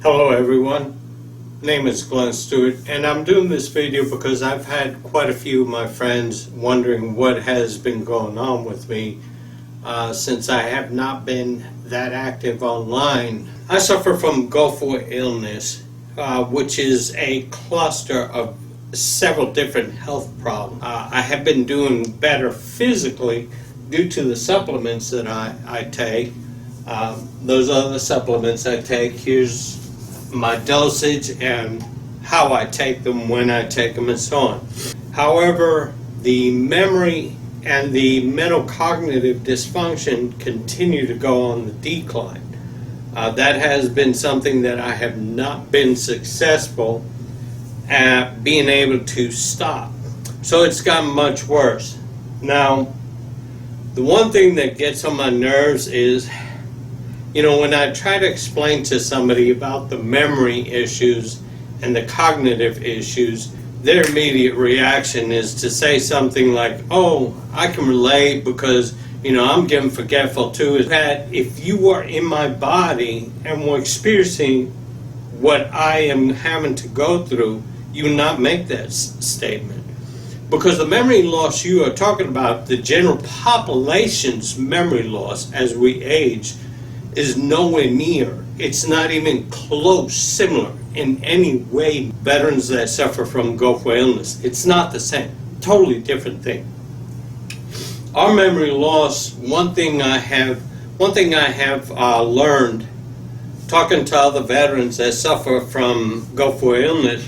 Hello everyone, name is Glenn Stewart, and I'm doing this video because I've had quite a few of my friends wondering what has been going on with me since I have not been that active online. I suffer from Gulf War illness, which is a cluster of several different health problems. I have been doing better physically due to the supplements that I take. Those are the supplements I take. Here's my dosage and how I take them, when I take them, and so on. However, the memory and the mental cognitive dysfunction continue to go on the decline. That has been something that I have not been successful at being able to stop. So it's gotten much worse. Now, the one thing that gets on my nerves is, when I try to explain to somebody about the memory issues and the cognitive issues, their immediate reaction is to say something like, oh, I can relate because, I'm getting forgetful too. That if you were in my body and were experiencing what I am having to go through, you would not make that statement. Because the memory loss you are talking about, the general population's memory loss as we age, is nowhere near. It's not even close, similar in any way. Veterans that suffer from Gulf War illness, it's not the same. Totally different thing. Our memory loss, one thing I have learned talking to other veterans that suffer from Gulf War illness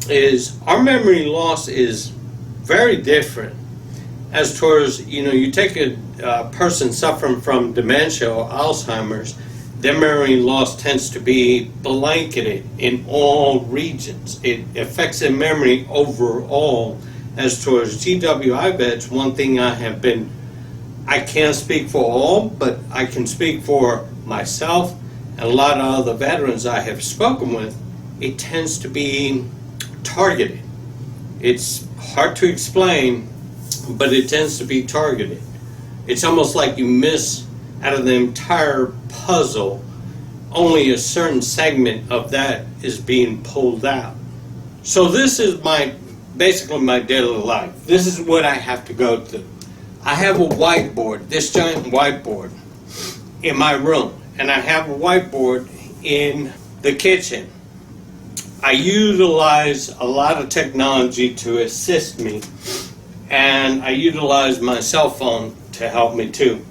is our memory loss is very different. As towards, you take a person suffering from dementia or Alzheimer's, their memory loss tends to be blanketed in all regions. It affects their memory overall. As towards GWI vets, one thing I can't speak for all, but I can speak for myself and a lot of other veterans I have spoken with, it tends to be targeted. It's hard to explain, but it tends to be targeted. It's almost like you miss out of the entire puzzle, only a certain segment of that is being pulled out. So this is basically my daily life. This is what I have to go through. I have a whiteboard, this giant whiteboard in my room, and I have a whiteboard in the kitchen. I utilize a lot of technology to assist me, and I utilize my cell phone to help me too.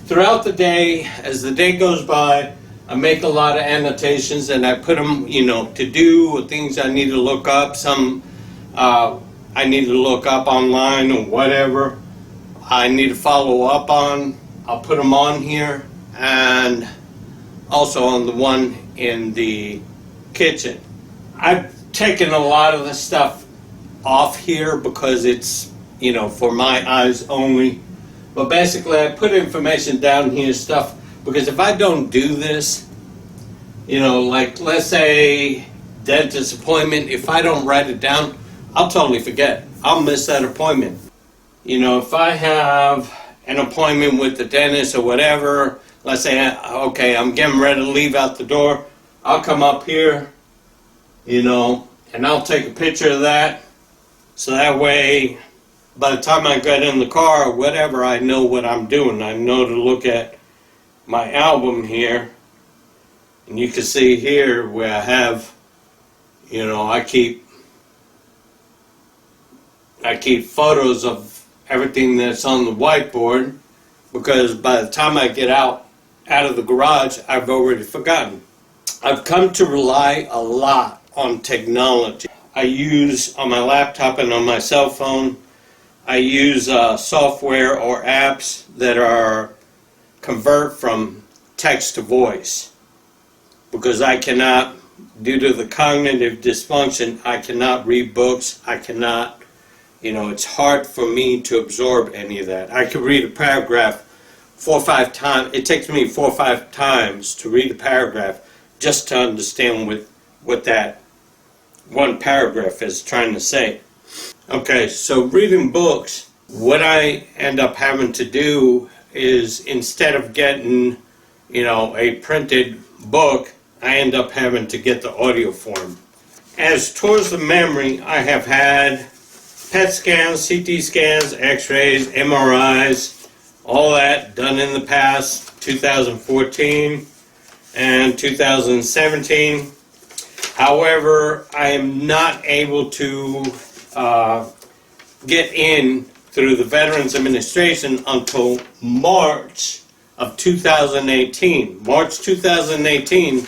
Throughout the day, as the day goes by, I make a lot of annotations and I put them, to do or things I need to look up. Some I need to look up online or whatever I need to follow up on. I'll put them on here, and also on the one in the kitchen. I've taken a lot of the stuff off here because it's, for my eyes only. But basically I put information down here, stuff, because if I don't do this, like let's say dentist appointment, if I don't write it down, I'll totally forget. I'll miss that appointment. If I have an appointment with the dentist or whatever, let's say, okay, I'm getting ready to leave out the door, I'll come up here, and I'll take a picture of that, so that way, by the time I get in the car or whatever, I know what I'm doing. I know to look at my album here, and you can see here where I have, I keep photos of everything that's on the whiteboard, because by the time I get out of the garage, I've already forgotten. I've come to rely a lot on technology. I use on my laptop and on my cell phone, I use software or apps that are convert from text to voice, because I cannot, due to the cognitive dysfunction, I cannot read books. I cannot, it's hard for me to absorb any of that. I could read a paragraph 4 or 5 times. It takes me 4 or 5 times to read a paragraph just to understand what that one paragraph is trying to say. Okay, so reading books, what I end up having to do is, instead of getting a printed book, I end up having to get the audio form. As towards the memory, I have had PET scans, CT scans, x-rays, MRIs, all that done in the past, 2014 and 2017. However, I am not able to get in through the Veterans Administration until March of 2018. March 2018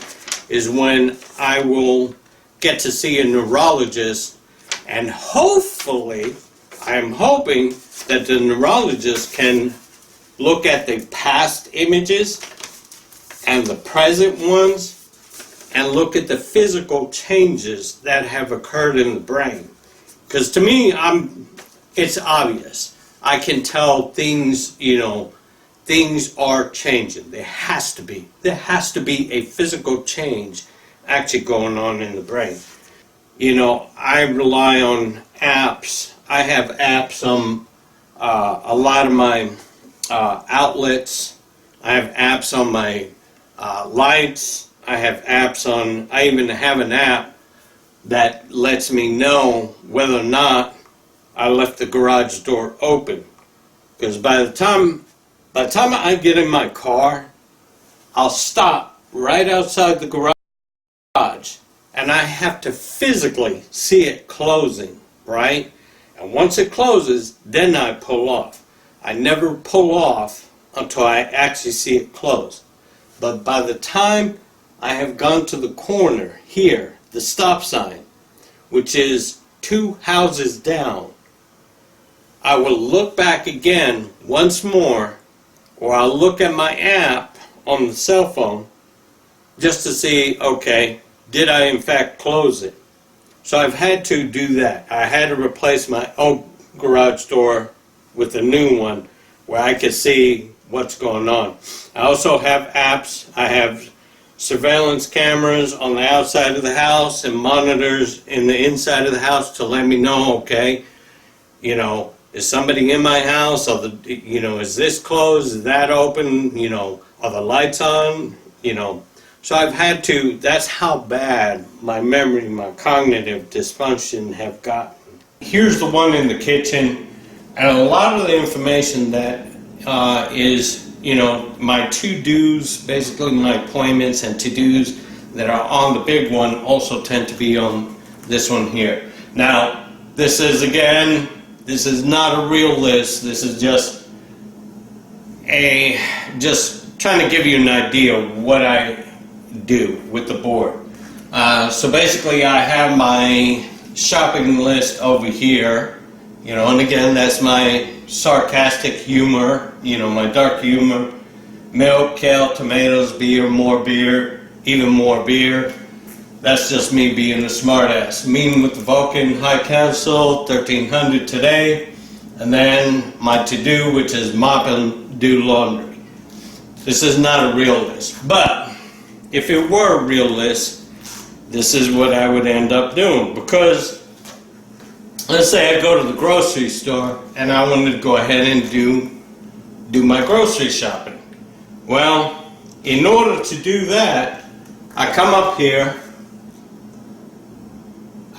is when I will get to see a neurologist, and hopefully, I'm hoping that the neurologist can look at the past images and the present ones and look at the physical changes that have occurred in the brain. Because to me, it's obvious. I can tell things, things are changing. There has to be a physical change actually going on in the brain. I rely on apps. I have apps on a lot of my outlets. I have apps on my lights. I have apps on, I even have an app that lets me know whether or not I left the garage door open. Because by the time I get in my car, I'll stop right outside the garage and I have to physically see it closing, right? And once it closes, then I pull off. I never pull off until I actually see it close. But by the time I have gone to the corner here, the stop sign, which is 2 houses down, I will look back again once more, or I'll look at my app on the cell phone just to see, okay, did I in fact close it? So I've had to do that. I had to replace my old garage door with a new one where I could see what's going on. I also have apps. I have surveillance cameras on the outside of the house and monitors in the inside of the house to let me know, okay, is somebody in my house? Is this closed? Is that open? Are the lights on? So I've had to, that's how bad my memory, my cognitive dysfunction have gotten. Here's the one in the kitchen, and a lot of the information that is, my to-dos, basically my appointments and to-dos that are on the big one also tend to be on this one here. Now, this is not a real list. This is just trying to give you an idea of what I do with the board. So basically I have my shopping list over here, and again, that's my sarcastic humor, my dark humor: milk, kale, tomatoes, beer, more beer, even more beer. That's just me being a smartass. Meeting with the Vulcan High Council, 1300 today, and then my to-do, which is mop and do laundry. This is not a real list, but if it were a real list, this is what I would end up doing. Because let's say I go to the grocery store and I wanted to go ahead and do my grocery shopping. Well, in order to do that, I come up here,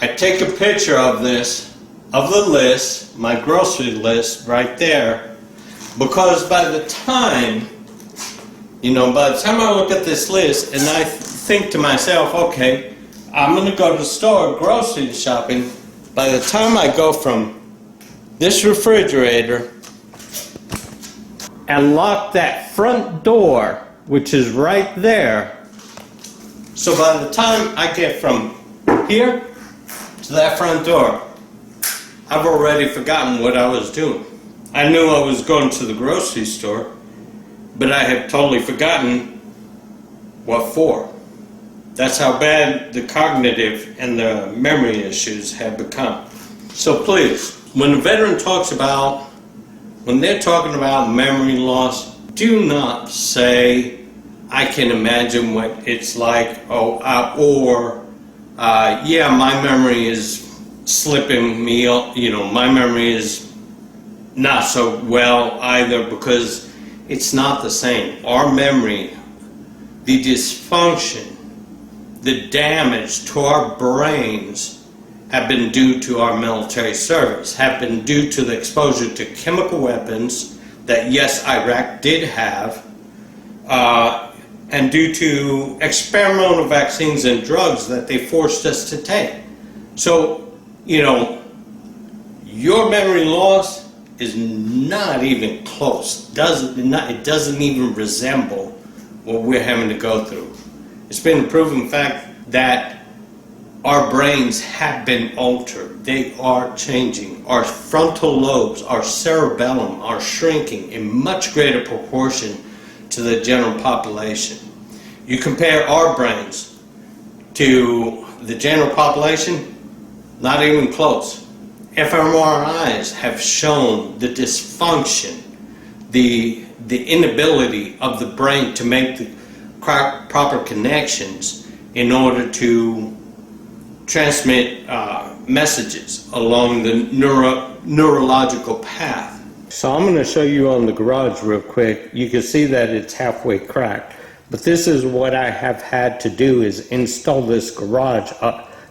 I take a picture of the list, my grocery list right there, because by the time I look at this list and I think to myself, okay, I'm going to go to the store grocery shopping, by the time I go from this refrigerator and lock that front door, which is right there, so by the time I get from here to that front door, I've already forgotten what I was doing. I knew I was going to the grocery store, but I have totally forgotten what for. That's how bad the cognitive and the memory issues have become. So please, when a veteran when they're talking about memory loss, do not say, I can imagine what it's like, yeah, my memory is slipping me, my memory is not so well either, because it's not the same. Our memory the dysfunction, the damage to our brains have been due to our military service, have been due to the exposure to chemical weapons that, yes, Iraq did have, and due to experimental vaccines and drugs that they forced us to take. So, you know, your memory loss is not even close. It doesn't even resemble what we're having to go through. It's been a proven fact that our brains have been altered. They are changing. Our frontal lobes, our cerebellum are shrinking in much greater proportion to the general population. You compare our brains to the general population, not even close. fMRIs have shown the dysfunction, the inability of the brain to make the proper connections in order to transmit messages along the neurological path. So I'm going to show you on the garage real quick. You can see that it's halfway cracked. But this is what I have had to do, is install this garage,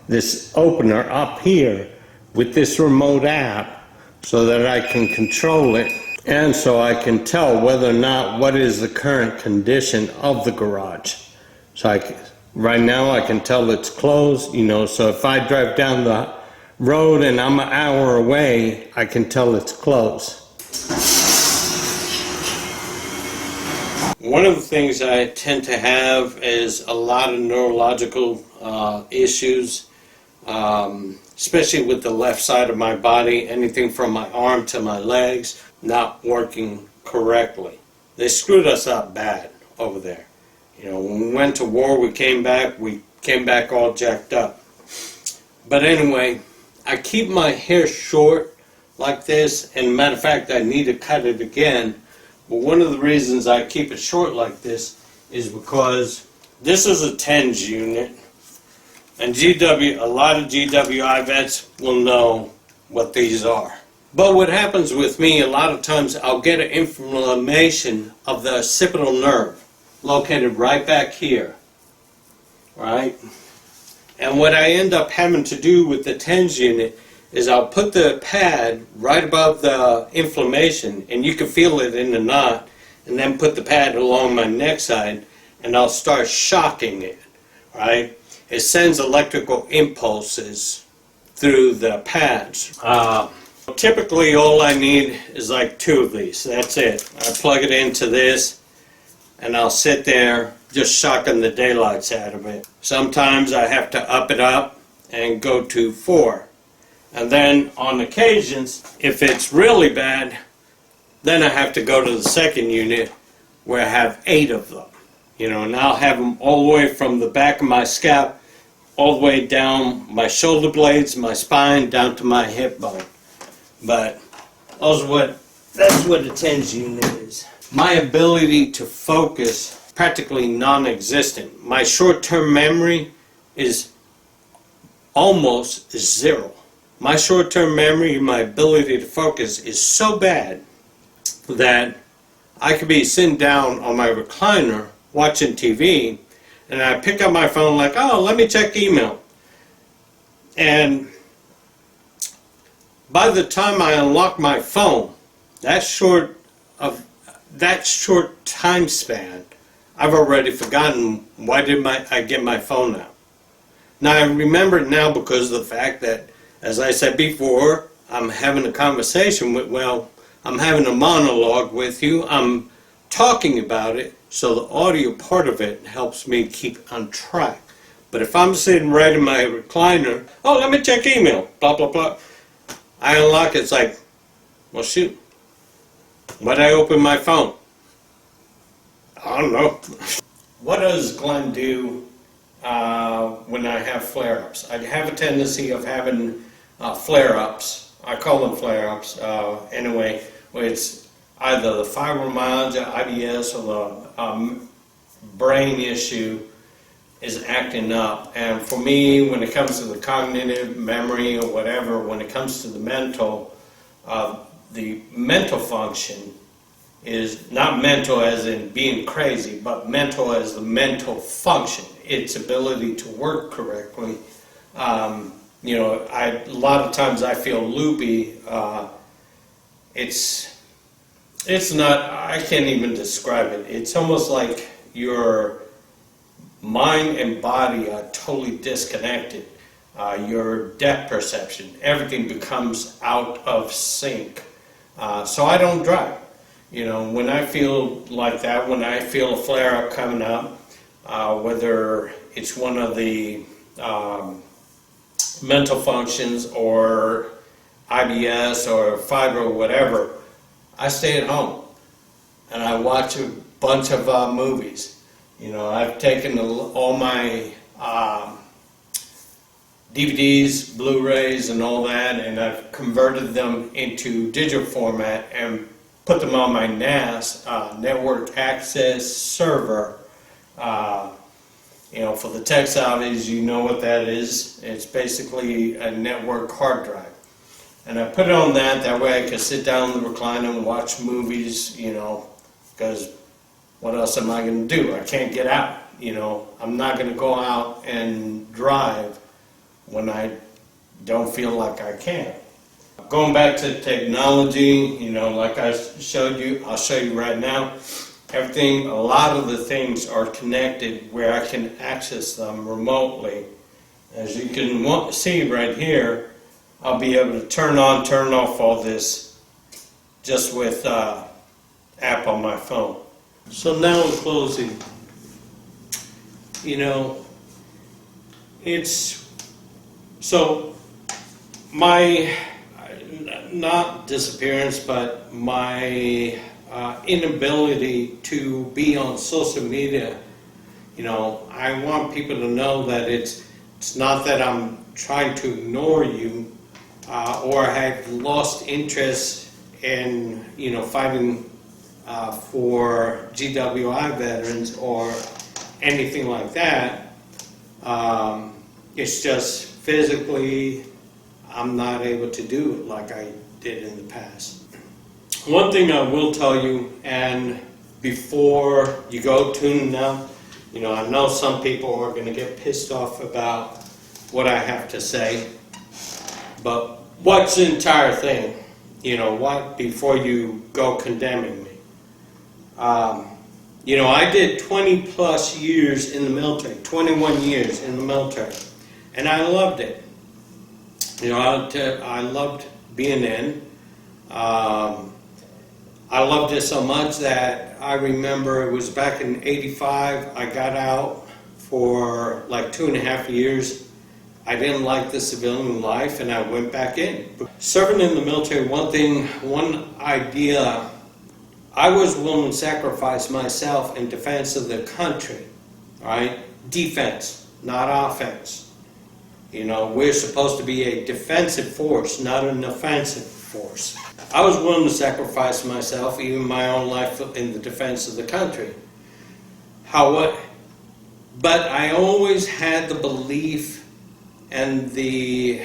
this opener up here with this remote app so that I can control it, and so I can tell whether or not what is the current condition of the garage. So right now I can tell it's closed, you know, so if I drive down the road and I'm an hour away, I can tell it's closed. One of the things I tend to have is a lot of neurological issues, especially with the left side of my body, anything from my arm to my legs not working correctly. They screwed us up bad over there. You know, when we went to war, we came back all jacked up. But anyway, I keep my hair short like this, and matter of fact, I need to cut it again. But one of the reasons I keep it short like this is because this is a TENS unit, and a lot of GWI vets will know what these are. But what happens with me, a lot of times I'll get an inflammation of the occipital nerve, located right back here, right? And what I end up having to do with the TENS unit is I'll put the pad right above the inflammation, and you can feel it in the knot, and then put the pad along my neck side, and I'll start shocking it, right? It sends electrical impulses through the pads. Typically all I need is like 2 of these, that's it. I plug it into this, and I'll sit there just shocking the daylights out of it. Sometimes I have to up it up and go to 4. And then on occasions, if it's really bad, then I have to go to the second unit where I have 8 of them. You know, and I'll have them all the way from the back of my scalp, all the way down my shoulder blades, my spine, down to my hip bone. But that's what a TENS unit is. My ability to focus, practically non-existent. My short-term memory is almost 0. My short-term memory, my ability to focus is so bad that I could be sitting down on my recliner watching TV, and I pick up my phone like, oh, let me check email. And by the time I unlock my phone, that short time span, I've already forgotten why did I get my phone out. Now I remember it now because of the fact that, as I said before, I'm having a conversation with, I'm having a monologue with you. I'm talking about it, so the audio part of it helps me keep on track. But if I'm sitting right in my recliner, oh, let me check email, blah, blah, blah. I unlock it, it's like, well, shoot, why'd I open my phone? I don't know. What does Glenn do when I have flare-ups? I have a tendency of having flare-ups. I call them flare-ups. Anyway, where it's either the fibromyalgia, IBS, or the brain issue is acting up. And for me, when it comes to the cognitive memory or whatever, when it comes to the mental function is not mental as in being crazy, but mental as the mental function, its ability to work correctly. You know, a lot of times I feel loopy. It's not, I can't even describe it. It's almost like your mind and body are totally disconnected. Your depth perception, everything becomes out of sync. So I don't drive. You know, when I feel like that, when I feel a flare-up coming up, whether it's one of the mental functions or IBS or fibro, whatever, I stay at home and I watch a bunch of movies. You know, I've taken all my DVDs, Blu-rays, and all that, and I've converted them into digital format and put them on my NAS, network access server. You know, for the tech savvies, you know what that is. It's basically a network hard drive. And I put it on that, that way I can sit down in the recliner and watch movies, you know, because what else am I going to do? I can't get out, you know. I'm not going to go out and drive when I don't feel like I can. Going back to technology, you know, like I showed you, I'll show you right now. Everything, a lot of the things are connected where I can access them remotely. As you can see right here, I'll be able to turn on, turn off all this just with app on my phone. So now in closing, you know, it's, so my, not disappearance, but my inability to be on social media, you know, I want people to know that it's not that I'm trying to ignore you or have lost interest in, you know, fighting for GWI veterans or anything like that. It's just physically I'm not able to do it like I did in the past. One thing I will tell you, and before you go tuning out, you know, I know some people are going to get pissed off about what I have to say, but watch the entire thing, you know, what, before you go condemning me. You know, I did 20 plus years in the military, 21 years in the military, and I loved it. You know, I loved being in. I loved it so much that I remember it was back in '85, I got out for like 2.5 years. I didn't like the civilian life and I went back in. Serving in the military, one idea, I was willing to sacrifice myself in defense of the country, all right? Defense, not offense. You know, we're supposed to be a defensive force, not an offensive force. I was willing to sacrifice myself, even my own life, in the defense of the country. But I always had the belief and the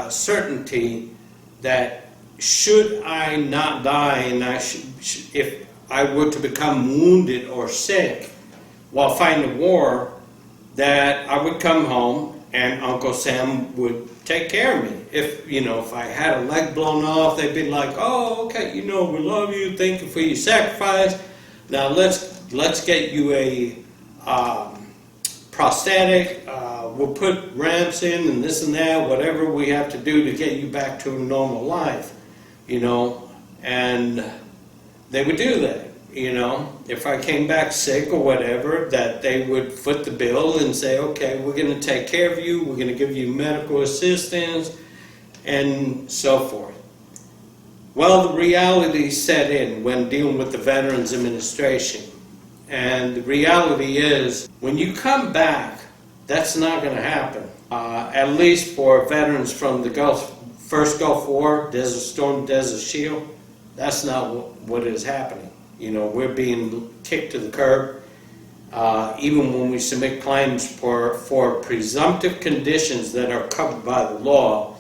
certainty that should I not die, and if I were to become wounded or sick while fighting a war, that I would come home and Uncle Sam would take care of me. If, you know, if I had a leg blown off, they'd be like, oh, okay, you know, we love you, thank you for your sacrifice. Now let's get you a prosthetic, we'll put ramps in and this and that, whatever we have to do to get you back to a normal life, you know, and they would do that. You know, if I came back sick or whatever, that they would foot the bill and say, okay, we're going to take care of you, we're going to give you medical assistance, and so forth. Well, the reality set in when dealing with the Veterans Administration. And the reality is, when you come back, that's not going to happen. At least for veterans from the first Gulf War, Desert Storm, Desert Shield, that's not what is happening. You know, we're being kicked to the curb. Even when we submit claims for presumptive conditions that are covered by the law,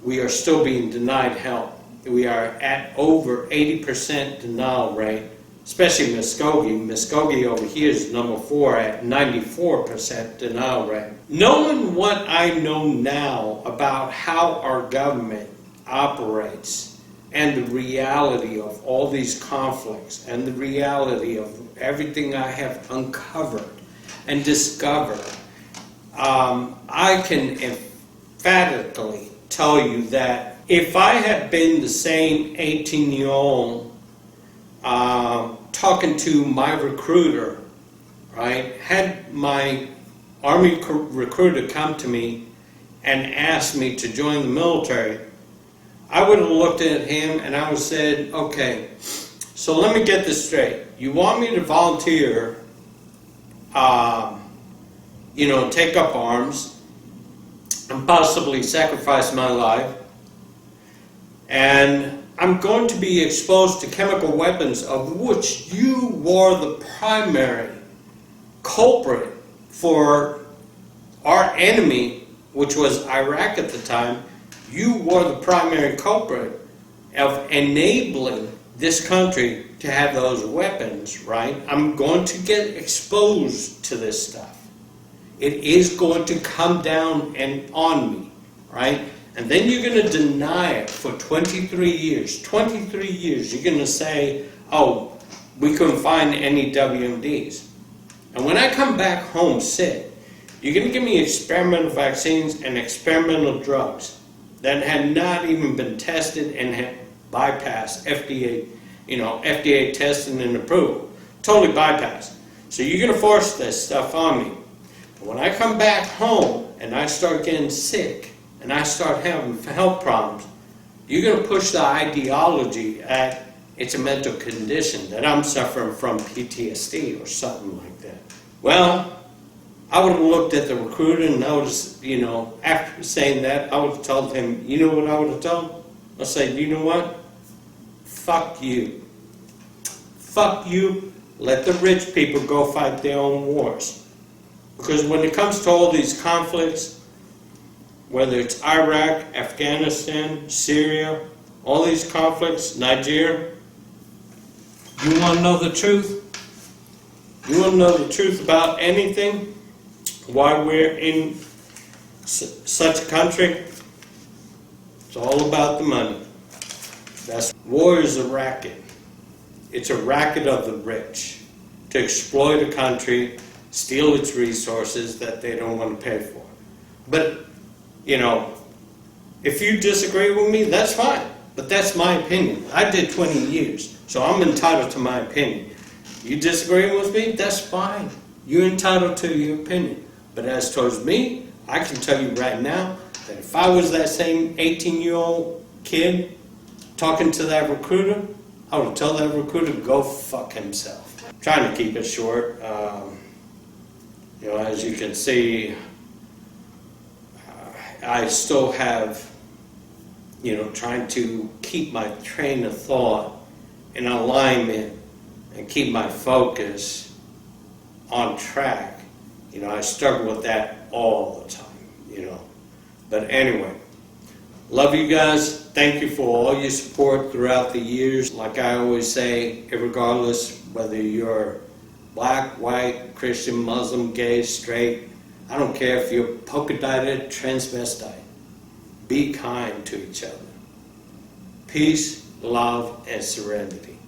we are still being denied help. We are at over 80% denial rate especially Muskogee. Muskogee over here is number 4 at 94% denial rate. Knowing what I know now about how our government operates and the reality of all these conflicts and the reality of everything I have uncovered and discovered, I can emphatically tell you that if I had been the same 18-year-old talking to my recruiter, right, had my Army recruiter come to me and asked me to join the military, I would have looked at him and I would have said, okay, so let me get this straight. You want me to volunteer, take up arms and possibly sacrifice my life, and I'm going to be exposed to chemical weapons of which you were the primary culprit for our enemy, which was Iraq at the time. You were the primary culprit of enabling this country to have those weapons, right? I'm going to get exposed to this stuff. It is going to come down and on me, right? And then you're going to deny it for 23 years. 23 years, you're going to say, oh, we couldn't find any WMDs. And when I come back home sick, you're going to give me experimental vaccines and experimental drugs that had not even been tested and had bypassed FDA testing and approval. Totally bypassed. So you're going to force this stuff on me. When I come back home and I start getting sick and I start having health problems, you're going to push the ideology at it's a mental condition, that I'm suffering from PTSD or something like that. Well, I would have looked at the recruiter and I would have, after saying that, I would have told him, you know what I would have told him? I'd say, you know what? Fuck you. Fuck you. Let the rich people go fight their own wars. Because when it comes to all these conflicts, whether it's Iraq, Afghanistan, Syria, all these conflicts, Nigeria, you want to know the truth? You want to know the truth about anything? Why we're in such a country? It's all about the money. War is a racket. It's a racket of the rich to exploit a country, steal its resources that they don't want to pay for. But, if you disagree with me, that's fine. But that's my opinion. I did 20 years, so I'm entitled to my opinion. You disagree with me, that's fine. You're entitled to your opinion. But as towards me, I can tell you right now that if I was that same 18-year-old kid talking to that recruiter, I would tell that recruiter to go fuck himself. I'm trying to keep it short. As you can see, I still have, trying to keep my train of thought in alignment and keep my focus on track. I struggle with that all the time, But anyway, love you guys. Thank you for all your support throughout the years. Like I always say, regardless whether you're black, white, Christian, Muslim, gay, straight, I don't care if you're polka-dotted, transvestite. Be kind to each other. Peace, love, and serenity.